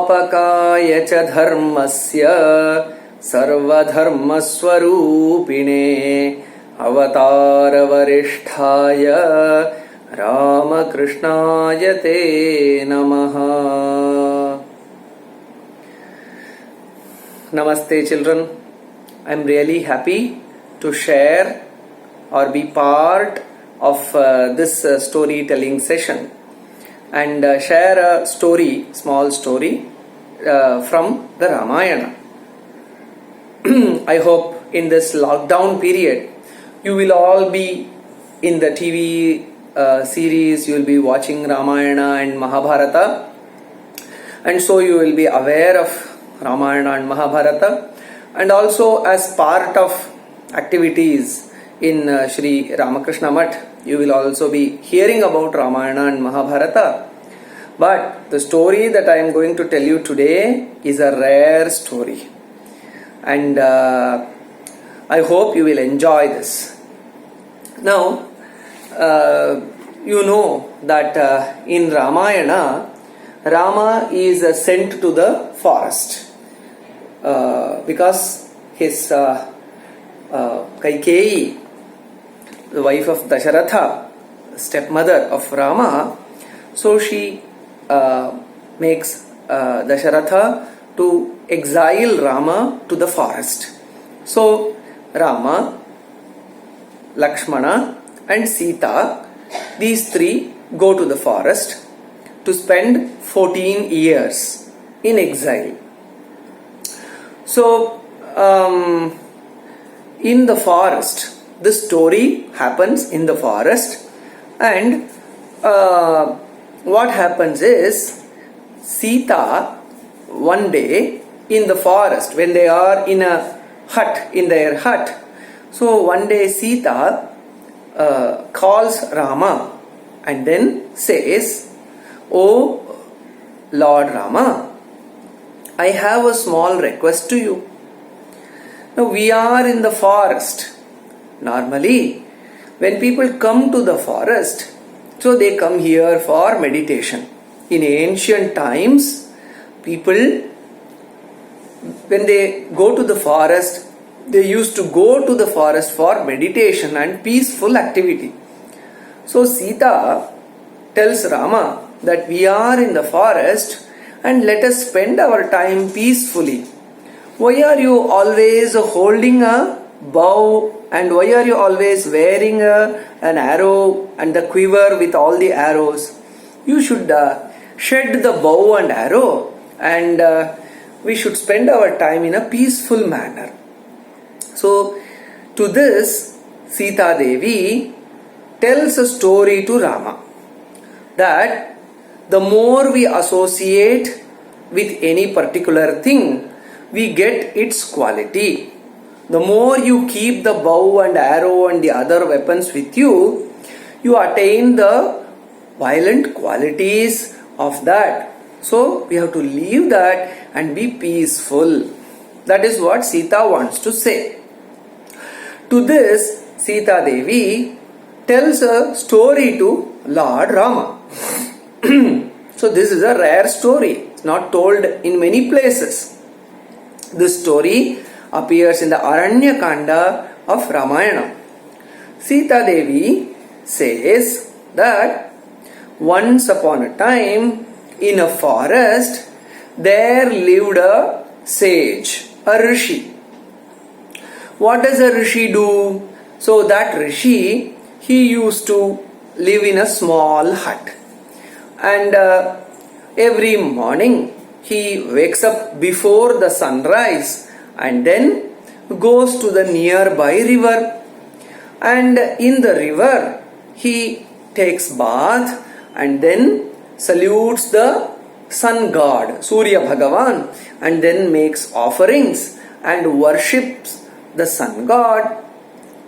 संस्थापकाय च धर्मस्य सर्वधर्मस्वरूपिणे अवतारवरिष्ठाय रामकृष्णाय ते नमः. Namaste children. I am really happy to share or be part of this storytelling session and share a story, small story from the Ramayana. I hope in this lockdown period you will all be in the TV series, you will be watching Ramayana and Mahabharata, and so you will be aware of Ramayana and Mahabharata, and also as part of activities in Sri Ramakrishna Math, you will also be hearing about Ramayana and Mahabharata. But the story that I am going to tell you today is a rare story, and I hope you will enjoy this. Now, you know that in Ramayana, Rama is sent to the forest because his Kaikeyi, the wife of Dasharatha, stepmother of Rama, so she makes Dasharatha to exile Rama to the forest. So Rama, Lakshmana and Sita, these three go to the forest to spend 14 years in exile. So in the forest, this story happens in the forest, and what happens is Sita one day in the forest, when they are in a hut, in their hut, so one day Sita calls Rama and then says, "O Lord Rama, I have a small request to you. Now we are in the forest. Normally, when people come to the forest, so they come here for meditation. In ancient times, people, when they go to the forest, they used to go to the forest for meditation and peaceful activity. So Sita tells Rama that we are in the forest and let us spend our time peacefully. Why are you always holding a bow, and why are you always wearing an arrow and the quiver with all the arrows? You should shed the bow and arrow, and we should spend our time in a peaceful manner." So to this, Sita Devi tells a story to Rama that the more we associate with any particular thing, we get its quality. The more you keep the bow and arrow and the other weapons with you, you attain the violent qualities of that. So we have to leave that and be peaceful. That is what Sita wants to say. To this, Sita Devi tells a story to Lord Rama. So this is a rare story. It's not told in many places. This story appears in the Aranya Kanda of Ramayana. Sita Devi says that once upon a time in a forest there lived a sage, a rishi. What does a rishi do? So that rishi, he used to live in a small hut, and every morning he wakes up before the sunrise and then goes to the nearby river, and in the river he takes bath and then salutes the sun god Surya Bhagavan, and then makes offerings and worships the sun god.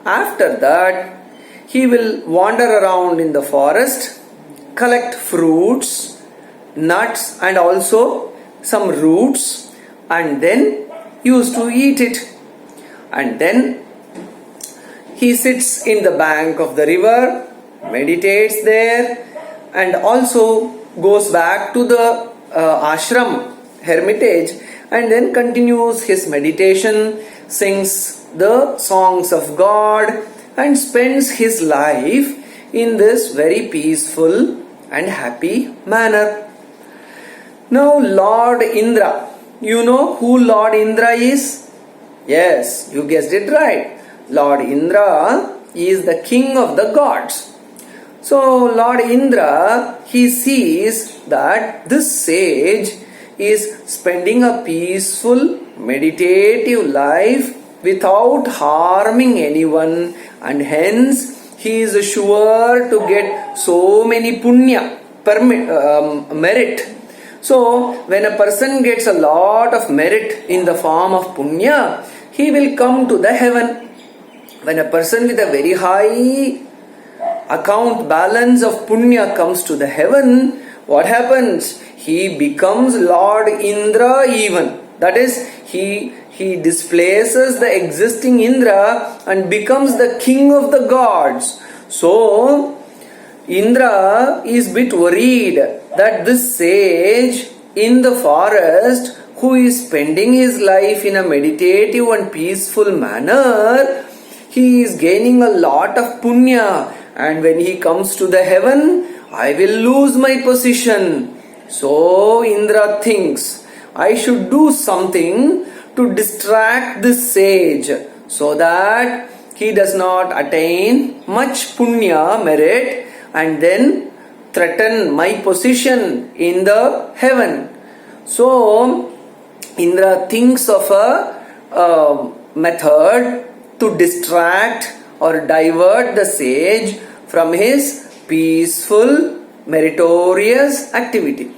After that, he will wander around in the forest, collect fruits, nuts and also some roots, and then used to eat it. And then he sits in the bank of the river, meditates there, and also goes back to the ashram hermitage and then continues his meditation, sings the songs of God, and spends his life in this very peaceful and happy manner. Now, Lord Indra, you know who Lord Indra is? Yes, you guessed it right. Lord Indra is the king of the gods. So, Lord Indra, he sees that this sage is spending a peaceful, meditative life without harming anyone, and hence he is sure to get so many punya, merit. So, when a person gets a lot of merit in the form of punya, he will come to the heaven. When a person with a very high account balance of punya comes to the heaven, what happens? He becomes Lord Indra even. That is, he displaces the existing Indra and becomes the king of the gods. So, Indra is a bit worried that this sage in the forest who is spending his life in a meditative and peaceful manner, he is gaining a lot of punya, and when he comes to the heaven, I will lose my position. So Indra thinks, I should do something to distract this sage so that he does not attain much punya merit and then threaten my position in the heaven. So Indra thinks of a method to distract or divert the sage from his peaceful, meritorious activity.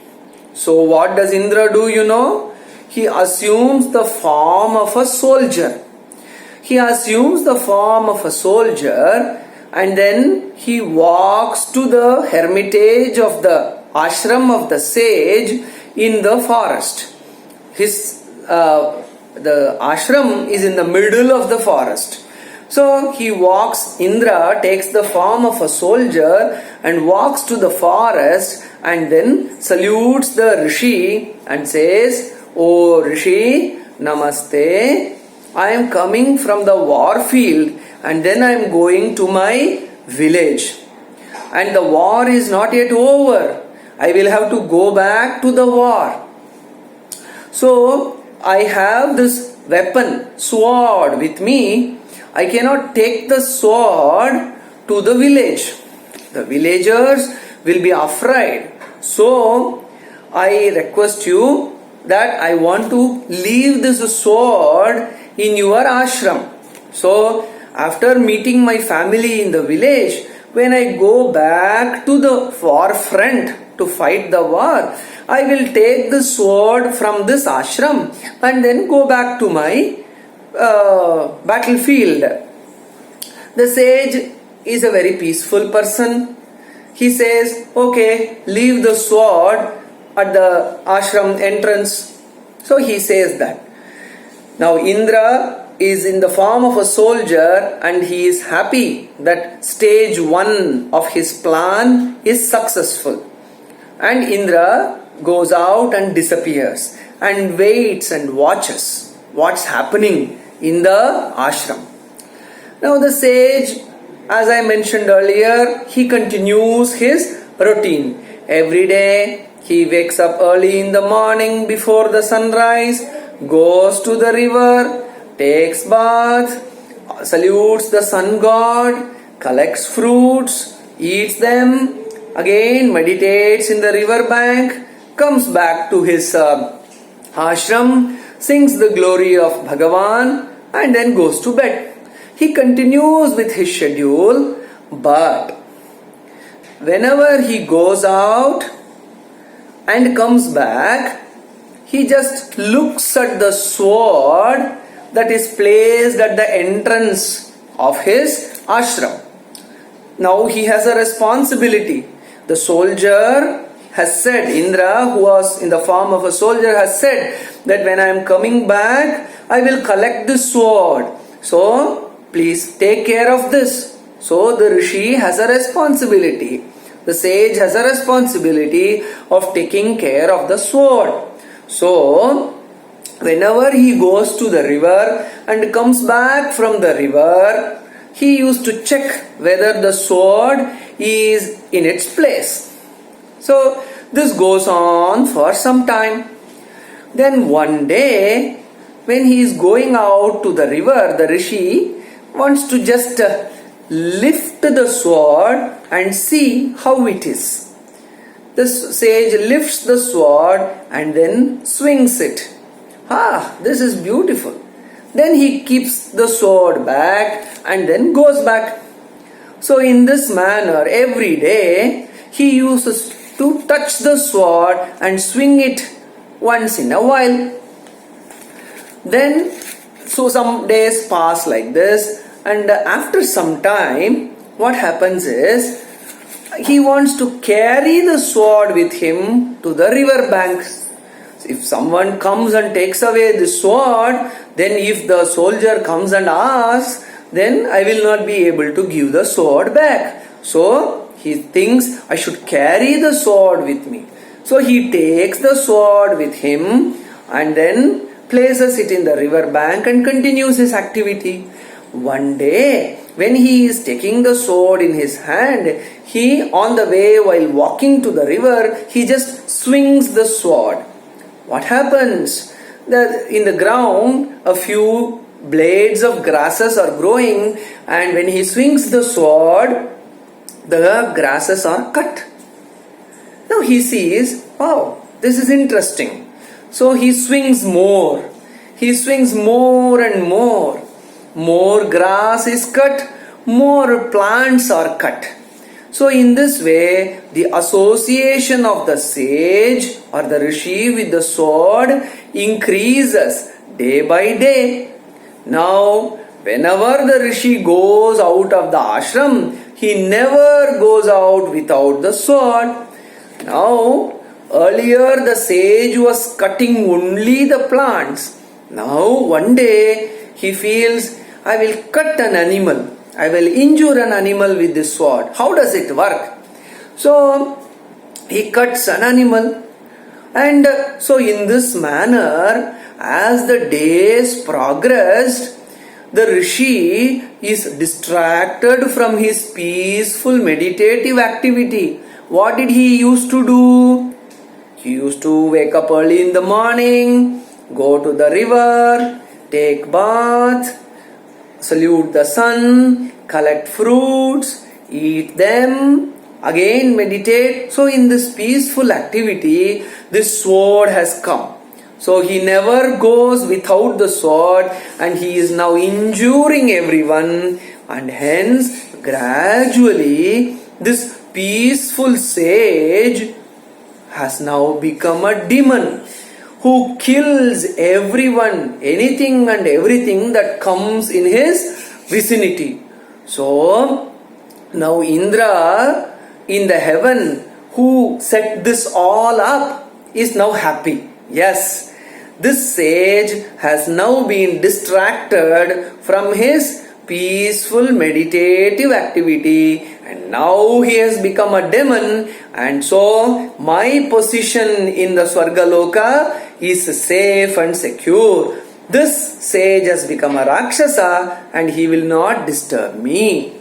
So what does Indra do, you know? He assumes the form of a soldier. He assumes the form of a soldier and then he walks to the hermitage of the ashram of the sage in the forest. The ashram is in the middle of the forest. So he walks, Indra takes the form of a soldier and walks to the forest and then salutes the Rishi and says, "O Rishi, Namaste. I am coming from the war field and then I am going to my village. And the war is not yet over. I will have to go back to the war. So I have this weapon, sword with me. I cannot take the sword to the village. The villagers will be afraid. So I request you that I want to leave this sword in your ashram. So after meeting my family in the village, when I go back to the forefront to fight the war, I will take the sword from this ashram and then go back to my battlefield." The sage is a very peaceful person. He says, "Okay, leave the sword at the ashram entrance." So he says that. Now Indra is in the form of a soldier and he is happy that stage 1 of his plan is successful. And Indra goes out and disappears and waits and watches what's happening in the ashram. Now the sage, as I mentioned earlier, he continues his routine. Every day he wakes up early in the morning before the sunrise, goes to the river, takes bath, salutes the sun god, collects fruits, eats them, again meditates in the river bank, comes back to his ashram, sings the glory of Bhagavan and then goes to bed. He continues with his schedule, but whenever he goes out and comes back, he just looks at the sword that is placed at the entrance of his ashram. Now he has a responsibility. The soldier has said, Indra, who was in the form of a soldier, has said that when I am coming back, I will collect the sword. So please take care of this. So the Rishi has a responsibility. The sage has a responsibility of taking care of the sword. So, whenever he goes to the river and comes back from the river, he used to check whether the sword is in its place. So, this goes on for some time. Then one day, when he is going out to the river, the rishi wants to just lift the sword and see how it is. The sage lifts the sword and then swings it. This is beautiful. Then he keeps the sword back and then goes back. So in this manner, every day, he uses to touch the sword and swing it once in a while. Then, so some days pass like this, and after some time, what happens is, he wants to carry the sword with him to the river banks. If someone comes and takes away the sword, then if the soldier comes and asks, then I will not be able to give the sword back. So he thinks I should carry the sword with me. So he takes the sword with him and then places it in the river bank and continues his activity. One day, when he is taking the sword in his hand, he, on the way while walking to the river, he just swings the sword. What happens? That in the ground, a few blades of grasses are growing, and when he swings the sword, the grasses are cut. Now he sees, wow, this is interesting. So he swings more. He swings more and more. More grass is cut, more plants are cut. So in this way, the association of the sage or the rishi with the sword increases day by day. Now, whenever the rishi goes out of the ashram, he never goes out without the sword. Now, earlier the sage was cutting only the plants. Now, one day he feels, I will cut an animal. I will injure an animal with this sword. How does it work? So, he cuts an animal. And so in this manner, as the days progressed, the rishi is distracted from his peaceful meditative activity. What did he used to do? He used to wake up early in the morning, go to the river, take bath, salute the sun, collect fruits, eat them, again meditate. So in this peaceful activity, this sword has come. So he never goes without the sword, and he is now injuring everyone, and hence gradually this peaceful sage has now become a demon who kills everyone, anything and everything that comes in his vicinity. So now Indra in the heaven, who set this all up, is now happy. Yes, this sage has now been distracted from his peaceful meditative activity, and now he has become a demon, and so my position in the Swargaloka is safe and secure. This sage has become a Rakshasa and he will not disturb me.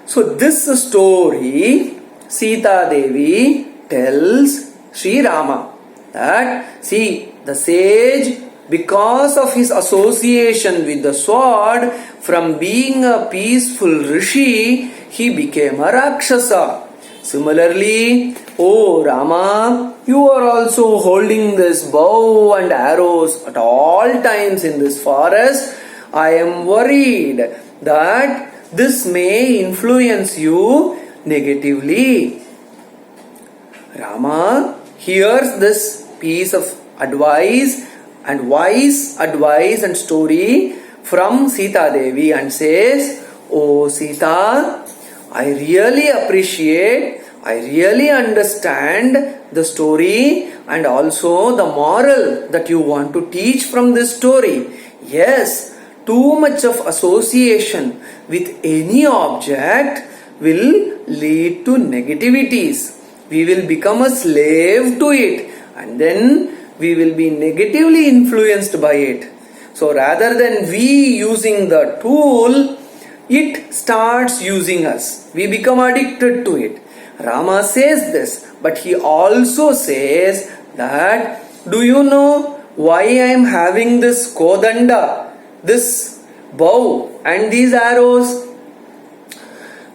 So this story Sita Devi tells Sri Rama that, see, the sage, because of his association with the sword, from being a peaceful rishi, he became a Rakshasa. Similarly, O Rama, you are also holding this bow and arrows at all times in this forest. I am worried that this may influence you negatively. Rama hears this piece of advice and wise advice and story from Sita Devi and says, "Oh Sita, I really appreciate, I really understand the story and also the moral that you want to teach from this story. Yes, too much of association with any object will lead to negativities. We will become a slave to it, and then we will be negatively influenced by it. So rather than we using the tool, it starts using us. We become addicted to it. Rama says this, but he also says that, do you know why I am having this kodanda, this bow and these arrows?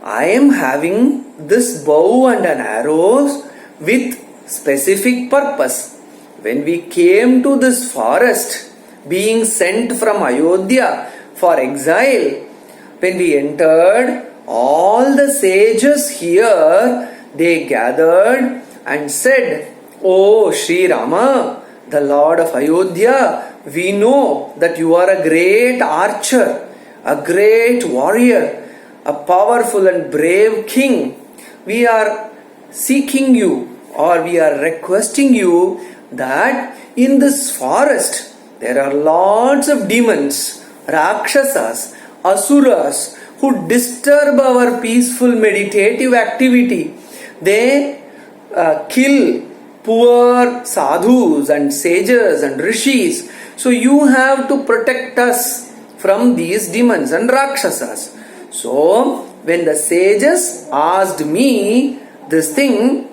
I am having this bow and an arrows with specific purpose. When we came to this forest, being sent from Ayodhya for exile, when we entered, all the sages here, they gathered and said, "Oh Sri Rama, the Lord of Ayodhya, we know that you are a great archer, a great warrior, a powerful and brave king. We are seeking you, or we are requesting you that in this forest there are lots of demons, Rakshasas, Asuras, who disturb our peaceful meditative activity. They kill poor sadhus and sages and rishis. So you have to protect us from these demons and Rakshasas." So when the sages asked me this thing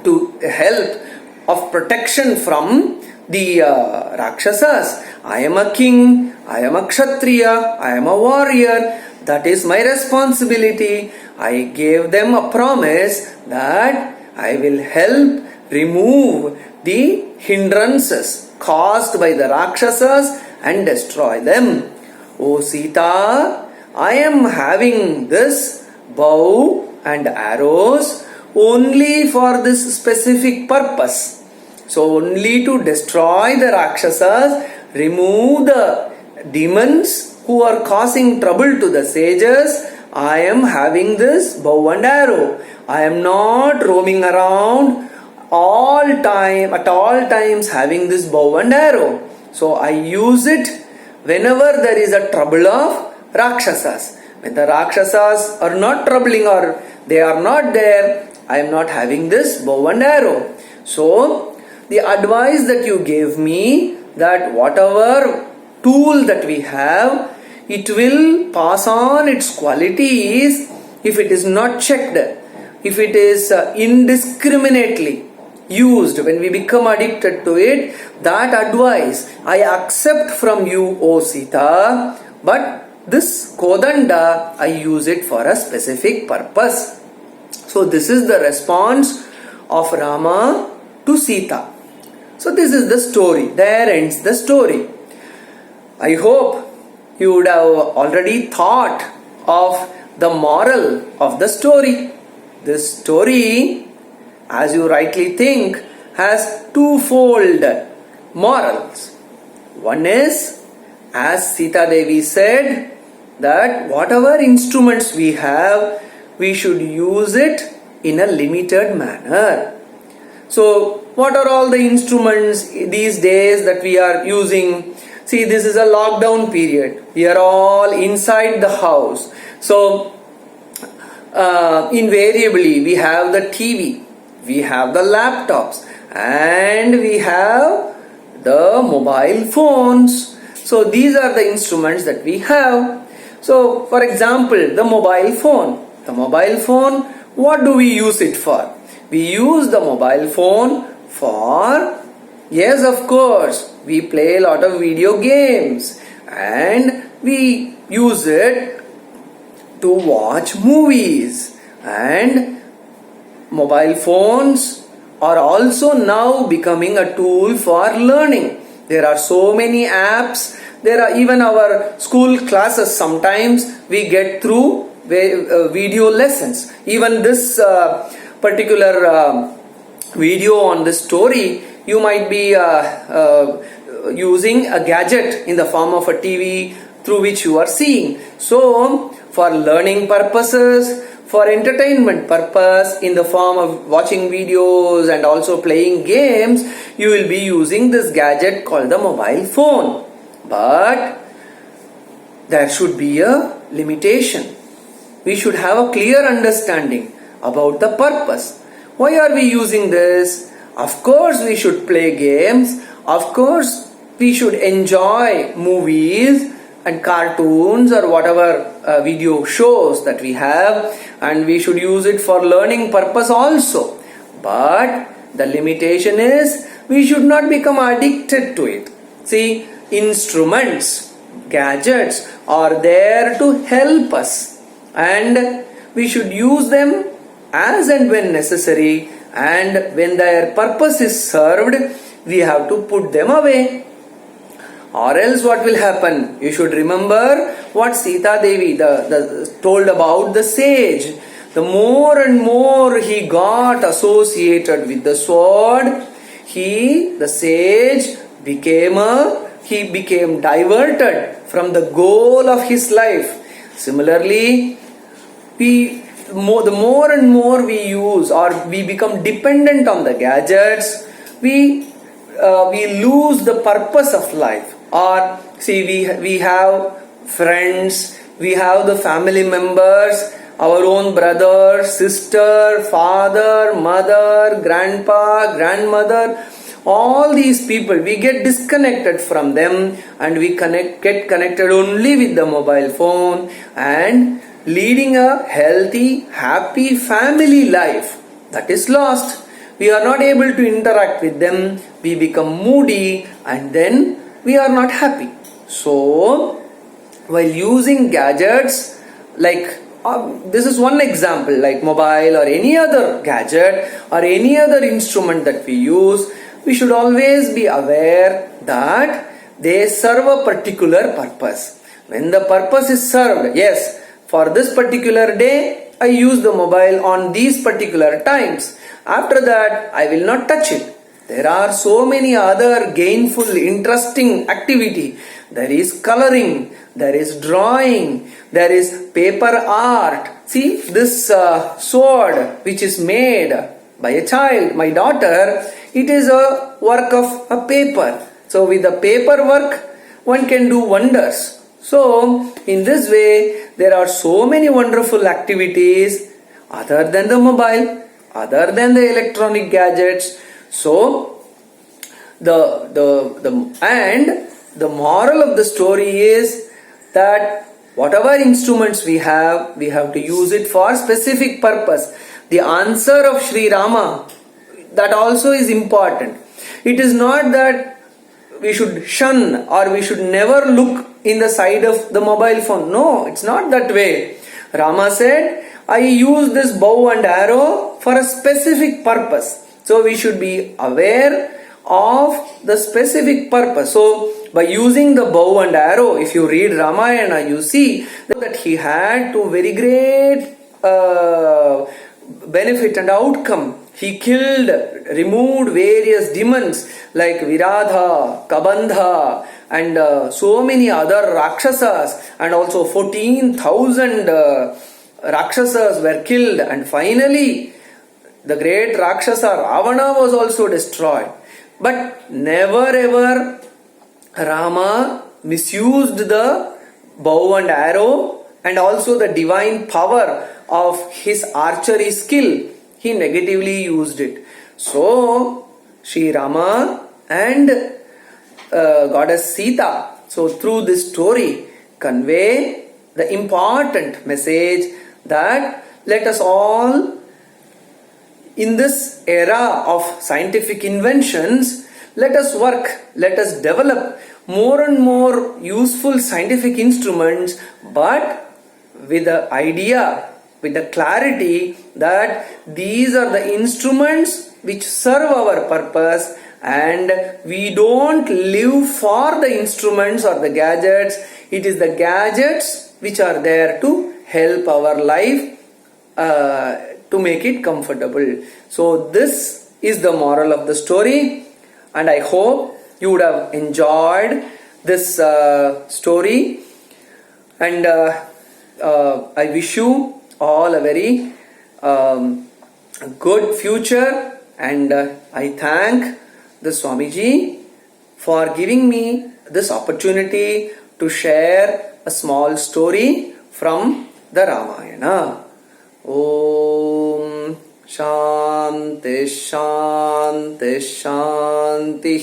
to help of protection from the Rakshasas, I am a king, I am a Kshatriya, I am a warrior, that is my responsibility. I gave them a promise that I will help remove the hindrances caused by the Rakshasas and destroy them. O Sita, I am having this bow and arrows only for this specific purpose. So only to destroy the Rakshasas, remove the demons who are causing trouble to the sages, I am having this bow and arrow. I am not roaming around at all times having this bow and arrow. So I use it whenever there is a trouble of Rakshasas. When the Rakshasas are not troubling or they are not there, I am not having this bow and arrow. So the advice that you gave me, that whatever tool that we have, it will pass on its qualities if it is not checked, if it is indiscriminately used, when we become addicted to it. That advice I accept from you, O Sita, but this kodanda, I use it for a specific purpose. So this is the response of Rama to Sita. So this is the story. There ends the story. I hope you would have already thought of the moral of the story. This story, as you rightly think, has twofold morals. One is, as Sita Devi said, that whatever instruments we have, we should use it in a limited manner. So, what are all the instruments these days that we are using? See, this is a lockdown period. We are all inside the house. So, invariably, we have the TV, we have the laptops, and we have the mobile phones. So, these are the instruments that we have. So, for example, the mobile phone. The mobile phone, what do we use it for? We use the mobile phone for, yes, of course, we play a lot of video games and we use it to watch movies. And mobile phones are also now becoming a tool for learning. There are so many apps. There are even our school classes, sometimes we get through video lessons. Even this particular video on this story, you might be using a gadget in the form of a TV through which you are seeing. So, for learning purposes, for entertainment purpose, in the form of watching videos and also playing games, you will be using this gadget called the mobile phone. But there should be a limitation. We should have a clear understanding about the purpose. Why are we using this? Of course, we should play games. Of course, we should enjoy movies and cartoons or whatever video shows that we have, and we should use it for learning purpose also. But the limitation is we should not become addicted to it. See, instruments, gadgets are there to help us, and we should use them as and when necessary, and when their purpose is served, we have to put them away. Or else what will happen? You should remember what Sita Devi told about the sage. The more and more he got associated with the sword, the sage became diverted from the goal of his life. Similarly, the more and more we use or we become dependent on the gadgets, we lose the purpose of life. Or see, we have friends, we have the family members, our own brother, sister, father, mother, grandpa, grandmother, all these people, we get disconnected from them, and we get connected only with the mobile phone, and leading a healthy, happy family life, that is lost. We are not able to interact with them, we become moody, and then we are not happy. So, while using gadgets, like this is one example, like mobile or any other gadget or any other instrument that we use, we should always be aware that they serve a particular purpose. When the purpose is served, yes, for this particular day, I use the mobile on these particular times. After that, I will not touch it. There are so many other gainful, interesting activity. There is coloring, there is drawing, there is paper art. See, this sword which is made by a child, my daughter, it is a work of a paper. So with the paper work, one can do wonders. So in this way, there are so many wonderful activities other than the mobile, other than the electronic gadgets. So the moral of the story is that whatever instruments we have to use it for specific purpose. The answer of Sri Rama, that also is important. It is not that we should shun or we should never look in the side of the mobile phone. No, it's not that way. Rama said, I use this bow and arrow for a specific purpose. So we should be aware of the specific purpose. So by using the bow and arrow, if you read Ramayana, you see that he had to very great benefit and outcome. He killed, removed various demons like Viradha, Kabandha, and so many other Rakshasas, and also 14,000 Rakshasas were killed, and finally the great Rakshasa Ravana was also destroyed. But never ever Rama misused the bow and arrow and also the divine power of his archery skill. He negatively used it. So Sri Rama and goddess Sita, so through this story, convey the important message that let us all, in this era of scientific inventions, let us work, let us develop more and more useful scientific instruments, but with the idea, with the clarity that these are the instruments which serve our purpose, and we don't live for the instruments or the gadgets. It is the gadgets which are there to help our life, to make it comfortable. So this is the moral of the story, and I hope you would have enjoyed this story, and I wish you all a very good future, and I thank the Swamiji for giving me this opportunity to share a small story from the Ramayana. Om Shanti Shanti Shanti.